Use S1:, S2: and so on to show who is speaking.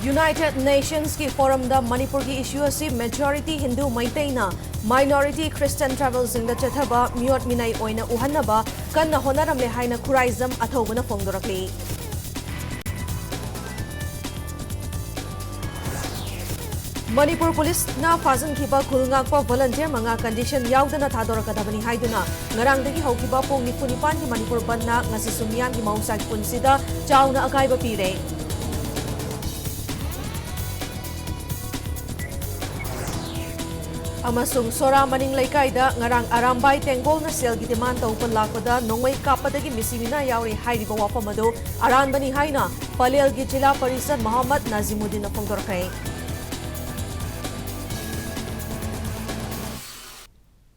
S1: United Nations ki forum da Manipur ki issue asi majority Hindu maitaina minority Christian tribal sing da chathaba miot minai oina uhanaba kanna honaramle haina khuraizam athobana fongdorakli. Manipur police na fazan kiba khulngakpa volunteer manga condition yaudana thadorakadabani haiduna ngarangdagi haukiba pong 9 ki Manipur banna ngasi sumiyam ki mausa punsida chauna akaiba pire. Amasung sora maning laikai ngarang arambai tenggol na sel gi demand taupan lakpada nongmai kapadagi misimina yauri hairiba wafamado aran bani haina palel gi jila parisad Muhammad Nazimuddin na fongdorkai.